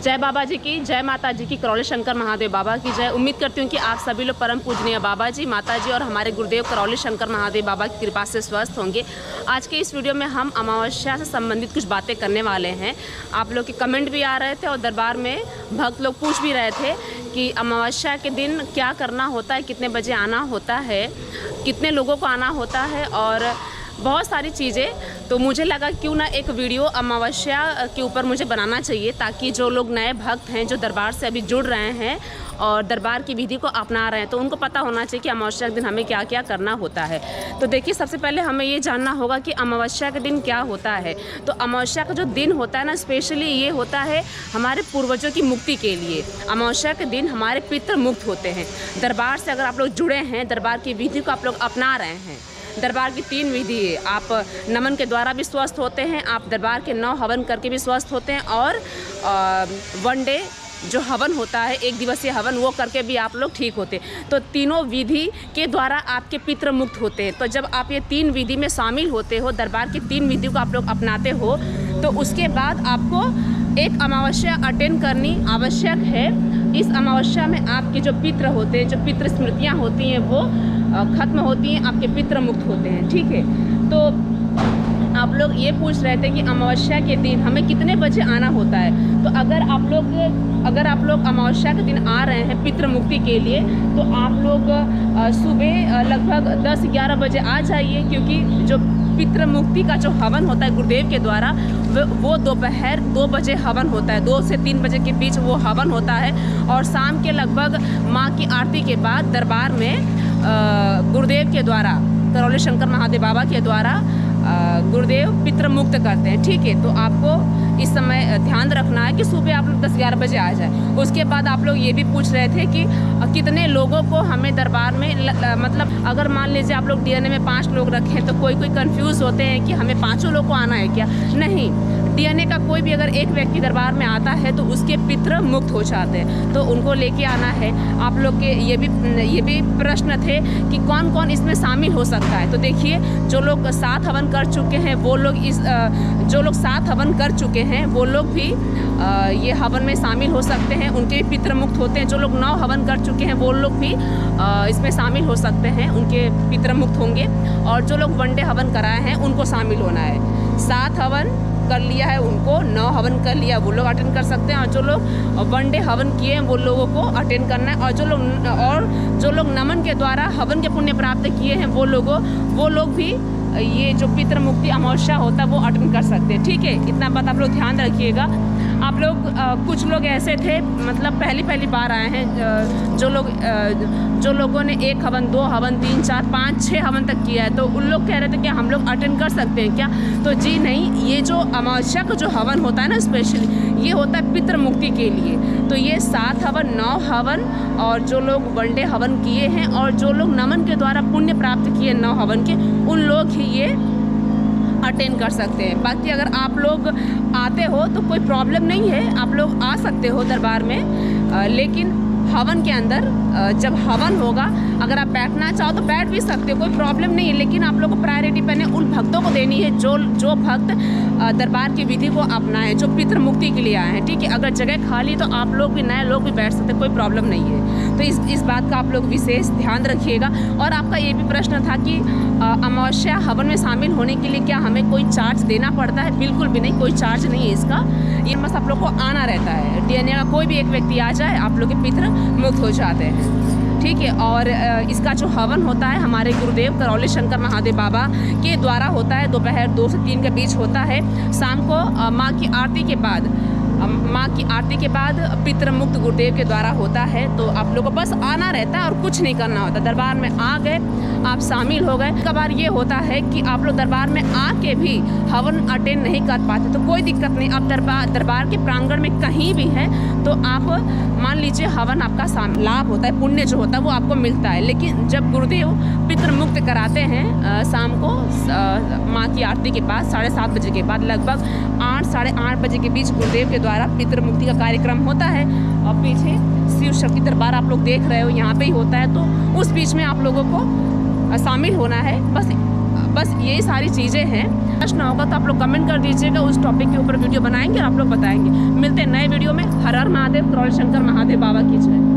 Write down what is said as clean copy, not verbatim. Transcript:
जय बाबा जी की, जय माता जी की, करौली शंकर महादेव बाबा की जय। उम्मीद करती हूँ कि आप सभी लोग परम पूजनीय बाबा जी, माता जी और हमारे गुरुदेव करौली शंकर महादेव बाबा की कृपा से स्वस्थ होंगे। आज के इस वीडियो में हम अमावस्या से संबंधित कुछ बातें करने वाले हैं। आप लोग के कमेंट भी आ रहे थे और दरबार में भक्त लोग पूछ भी रहे थे कि अमावस्या के दिन क्या करना होता है, कितने बजे आना होता है, कितने लोगों को आना होता है और बहुत सारी चीज़ें। तो मुझे लगा क्यों ना एक वीडियो अमावस्या के ऊपर मुझे बनाना चाहिए, ताकि जो लोग नए भक्त हैं जो दरबार से अभी जुड़ रहे हैं और दरबार की विधि को अपना रहे हैं, तो उनको पता होना चाहिए कि अमावस्या के दिन हमें क्या क्या करना होता है। तो देखिए, सबसे पहले हमें ये जानना होगा कि अमावस्या के दिन क्या होता है। तो अमावस्या का जो दिन होता है ना, स्पेशली ये होता है हमारे पूर्वजों की मुक्ति के लिए। अमावस्या के दिन हमारे पितृ मुक्त होते हैं। दरबार से अगर आप लोग जुड़े हैं, दरबार की विधि को आप लोग अपना रहे हैं, दरबार की 3 विधि है। आप नमन के द्वारा भी स्वस्थ होते हैं, आप दरबार के 9 हवन करके भी स्वस्थ होते हैं और 1 डे जो हवन होता है, 1 दिवसीय हवन, वो करके भी आप लोग ठीक होते हैं। तो तीनों विधि के द्वारा आपके पितृ मुक्त होते हैं। तो जब आप ये 3 विधि में शामिल होते हो, दरबार की 3 विधि को आप लोग अपनाते हो, तो उसके बाद आपको एक अमावस्या अटेंड करनी आवश्यक है। इस अमावस्या में आपके जो पितृ होते हैं, जो पितृ स्मृतियाँ होती हैं, वो खत्म होती हैं, आपके पितृ मुक्त होते हैं। ठीक है, तो आप लोग ये पूछ रहे थे कि अमावस्या के दिन हमें कितने बजे आना होता है। तो अगर आप लोग अमावस्या के दिन आ रहे हैं पितृ मुक्ति के लिए, तो आप लोग सुबह लगभग 10-11 बजे आ जाइए, क्योंकि जो पितृ मुक्ति का जो हवन होता है गुरुदेव के द्वारा, वो दोपहर 2 बजे हवन होता है। 2 से 3 बजे के बीच वो हवन होता है और शाम के लगभग माँ की आरती के बाद दरबार में गुरुदेव के द्वारा, करौली शंकर महादेव बाबा के द्वारा गुरुदेव पितृ मुक्त करते हैं। ठीक है, तो आपको इस समय ध्यान रखना है कि सुबह आप लोग 10-11 बजे आ जाए। उसके बाद आप लोग ये भी पूछ रहे थे कि कितने लोगों को हमें दरबार में मतलब अगर मान लीजिए आप लोग डीएनए में 5 लोग रखें, तो कोई कंफ्यूज होते हैं कि हमें 5 लोग को आना है क्या। नहीं, डीएनए का कोई भी अगर एक व्यक्ति दरबार में आता है तो उसके पितृ मुक्त हो जाते हैं, तो उनको लेके आना है। आप लोग के ये भी प्रश्न थे कि कौन कौन इसमें शामिल हो सकता है। तो देखिए, जो लोग 7 हवन कर चुके हैं वो लोग जो लोग 7 हवन कर चुके हैं वो लोग भी ये हवन में शामिल हो सकते हैं, उनके भी पितृ मुक्त होते हैं। जो लोग 9 हवन कर चुके हैं वो लोग भी इसमें शामिल हो सकते हैं, उनके पितृ मुक्त होंगे। और जो लोग 1 डे हवन कराए हैं उनको शामिल होना है। 7 हवन कर लिया है उनको, 9 हवन कर लिया वो लोग अटेंड कर सकते हैं, और जो लोग 1 डे हवन किए हैं वो लोगों को अटेंड करना है। और जो लोग नमन के द्वारा हवन के पुण्य प्राप्त किए हैं वो लोग भी ये जो पितृ मुक्ति अमावस्या होता है वो अटेंड कर सकते हैं। ठीक है, इतना बात आप लोग ध्यान रखिएगा। आप लोग कुछ लोग ऐसे थे, मतलब पहली बार आए हैं, जो लोगों ने 1 हवन, 2 हवन, 3, 4, 5, 6 हवन तक किया है, तो उन लोग कह रहे थे कि हम लोग अटेंड कर सकते हैं क्या। तो जी नहीं, ये जो अमावस्या का जो हवन होता है ना, स्पेशली ये होता है पितृ मुक्ति के लिए। तो ये 7 हवन, 9 हवन, और जो लोग 1 डे हवन किए हैं और जो लोग नमन के द्वारा पुण्य प्राप्त किए 9 हवन के, उन लोग ही ये अटेंड कर सकते हैं। बाकी अगर आप लोग आते हो तो कोई प्रॉब्लम नहीं है, आप लोग आ सकते हो दरबार में। लेकिन हवन के अंदर जब हवन होगा, अगर आप बैठना चाहो तो बैठ भी सकते हो, कोई प्रॉब्लम नहीं है। लेकिन आप लोग को प्रायोरिटी पहले उन भक्तों को देनी है जो भक्त दरबार की विधि को अपनाएं, जो पितृ मुक्ति के लिए आए हैं। ठीक है, अगर जगह खाली तो आप लोग भी, नए लोग भी बैठ सकते हैं, कोई प्रॉब्लम नहीं है। तो इस बात का आप लोग विशेष ध्यान रखिएगा। और आपका ये भी प्रश्न था कि अमावस्या हवन में शामिल होने के लिए क्या हमें कोई चार्ज देना पड़ता है। बिल्कुल भी नहीं, कोई चार्ज नहीं है इसका। ये बस आप लोग को आना रहता है। डीएनए का कोई भी एक व्यक्ति आ जाए, आप लोग के पितृ मुक्त हो जाते हैं। ठीक है, और इसका जो हवन होता है हमारे गुरुदेव करौली शंकर महादेव बाबा के द्वारा होता है। दोपहर 2 से 3 के बीच होता है। शाम को माँ की आरती के बाद पितृ मुक्त गुरुदेव के द्वारा होता है। तो आप लोगों को बस आना रहता है और कुछ नहीं करना होता। दरबार में आ गए, आप शामिल हो गए। कई बार ये होता है कि आप लोग दरबार में आके भी हवन अटेंड नहीं कर पाते, तो कोई दिक्कत नहीं। आप दरबार के प्रांगण में कहीं भी हैं तो आप मान लीजिए हवन आपका लाभ होता है, पुण्य जो होता है वो आपको मिलता है। लेकिन जब गुरुदेव पितृ मुक्त कराते हैं शाम को माँ की आरती के बाद 7:30 बजे के बाद, लगभग 8, 8:30 बजे के बीच गुरुदेव के द्वारा पितृ मुक्ति का कार्यक्रम होता है। और पीछे शिव शक्ति दरबार आप लोग देख रहे हो, यहाँ पे ही होता है। तो उस बीच में आप लोगों को शामिल होना है। बस बस यही सारी चीज़ें हैं। प्रश्न होगा तो आप लोग कमेंट कर दीजिएगा, उस टॉपिक के ऊपर वीडियो बनाएंगे और आप लोग बताएंगे। मिलते हैं नए वीडियो में। हर हर महादेव, करौली शंकर महादेव बाबा की जय।